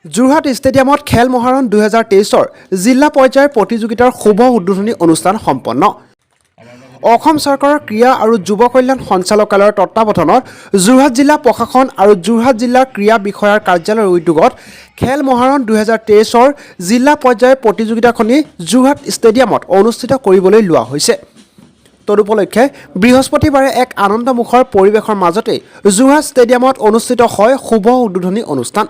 যোৰহাট ষ্টেডিয়ামত খেল মহাৰণ 2023 জিলা পৰ্যায়ৰ প্ৰতিযোগিতাৰ শুভ উদ্বোধনী অনুষ্ঠান সম্পন্ন। অসম চৰকাৰৰ ক্ৰীড়া আৰু যুৱ কল্যাণ সঞ্চালকালয়ৰ তত্বাৱধানত যোৰহাট জিলা প্ৰশাসন আৰু যোৰহাট জিলাৰ ক্ৰীড়া বিষয়াৰ কাৰ্যালয়ৰ উদ্যোগত খেল মহাৰণ 2023 জিলা পৰ্যায়ৰ প্ৰতিযোগিতাখনি যোৰহাট ষ্টেডিয়ামত অনুষ্ঠিত কৰিবলৈ লোৱা হৈছে। তদুপলক্ষে বৃহস্পতিবাৰে এক আনন্দমুখৰ পৰিৱেশৰ মাজতে যোৰহাট ষ্টেডিয়ামত অনুষ্ঠিত হয় শুভ উদ্বোধনী অনুষ্ঠান।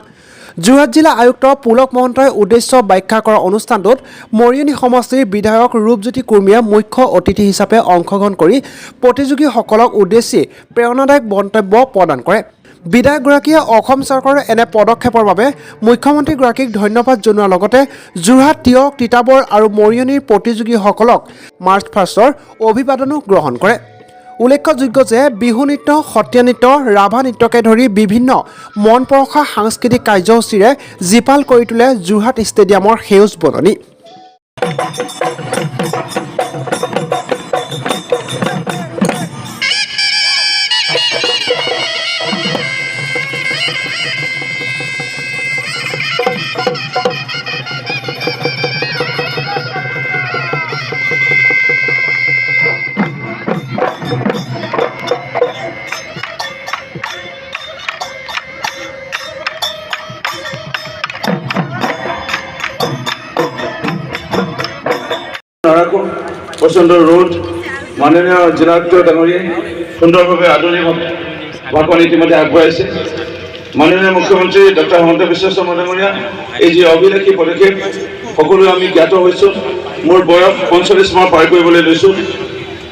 যোৰহাট জিলা আয়ুক্ত পুলক মহন্তই উদ্দেশ্য ব্যাখ্যা কৰা অনুষ্ঠানটোত মৰিয়নি সমষ্টিৰ বিধায়ক ৰূপজ্যোতি কুৰ্মীয়ে মুখ্য অতিথি হিচাপে অংশগ্ৰহণ কৰি প্ৰতিযোগীসকলক উদ্দেশ্যি প্ৰেৰণাদায়ক মন্তব্য প্ৰদান কৰে। বিধায়কগৰাকীয়ে অসম চৰকাৰৰ এনে পদক্ষেপৰ বাবে মুখ্যমন্ত্ৰীগৰাকীক ধন্যবাদ জনোৱাৰ লগতে যোৰহাট তিয়ক তিতাবৰ আৰু মৰিয়নিৰ প্ৰতিযোগীসকলক মাৰ্চ ফাৰ্ষ্টৰ অভিবাদনো গ্ৰহণ কৰে। উল্লেখযোগ্য যে বিহু নৃত্য, সত্ৰীয়া নৃত্য, ৰাভা নৃত্যকে ধৰি বিভিন্ন মন পৰশা সাংস্কৃতিক কাৰ্যসূচীৰে জীপাল কৰি তোলে যোৰহাট ষ্টেডিয়ামৰ সেউজ বননি। প্ৰচণ্ড ৰ'দ মাননীয় জিলাধ্যক্ষ ডাঙৰীয়াই সুন্দৰভাৱে আদৰণি ভাষণ ইতিমধ্যে আগবঢ়াইছে। মাননীয় মুখ্যমন্ত্ৰী ডক্টৰ হিমন্ত বিশ্ব শৰ্মা ডাঙৰীয়া এই যি অভিলাষী পদক্ষেপ সকলোৱে আমি জ্ঞাত হৈছোঁ। মোৰ বয়স 45 মাহ পাৰ কৰিবলৈ লৈছোঁ।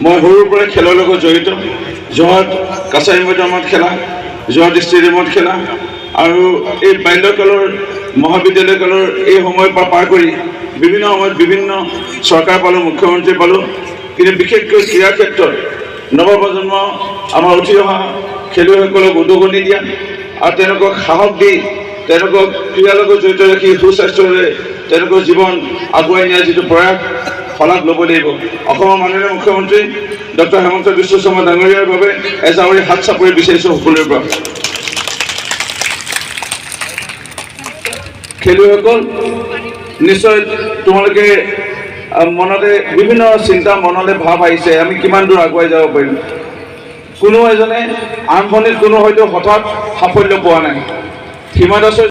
মই সৰুৰ পৰাই খেলৰ লগত জড়িত। যোৰহাট কাছাৰী মৈদামত খেলা, যোৰহাট ষ্টেডিয়ামত খেলা আৰু এই বাল্যকালৰ মহাবিদ্যালয় কালৰ এই সময়ৰ পৰা পাৰ কৰি বিভিন্ন সময়ত বিভিন্ন চৰকাৰ পালোঁ, মুখ্যমন্ত্ৰী পালোঁ, কিন্তু বিশেষকৈ ক্ৰীড়া ক্ষেত্ৰত নৱপ্ৰজন্ম আমাৰ উঠি অহা খেলুৱৈসকলক উদগনি দিয়া আৰু তেওঁলোকক সাহস দি তেওঁলোকক ক্ৰীড়াৰ লগত জড়িত ৰাখি সুস্বাস্থ্যৰে তেওঁলোকৰ জীৱন আগুৱাই নিয়াৰ যিটো প্ৰয়াস শলাগ ল'ব লাগিব। অসমৰ মাননীয় মুখ্যমন্ত্ৰী ডক্টৰ হিমন্ত বিশ্ব শৰ্মা ডাঙৰীয়াৰ বাবে এজাৱৰি হাত চাপৰি বিচাৰিছোঁ সকলোৰে পৰা। খেলুৱৈসকল, নিশ্চয় তোমালোকে মনতে বিভিন্ন চিন্তা মনলৈ ভাৱ আহিছে, আমি কিমান দূৰ আগুৱাই যাব পাৰিম। কোনো এজনে আৰম্ভণিত কোনো হয়তো হঠাৎ সাফল্য পোৱা নাই। হিমা দাসৰ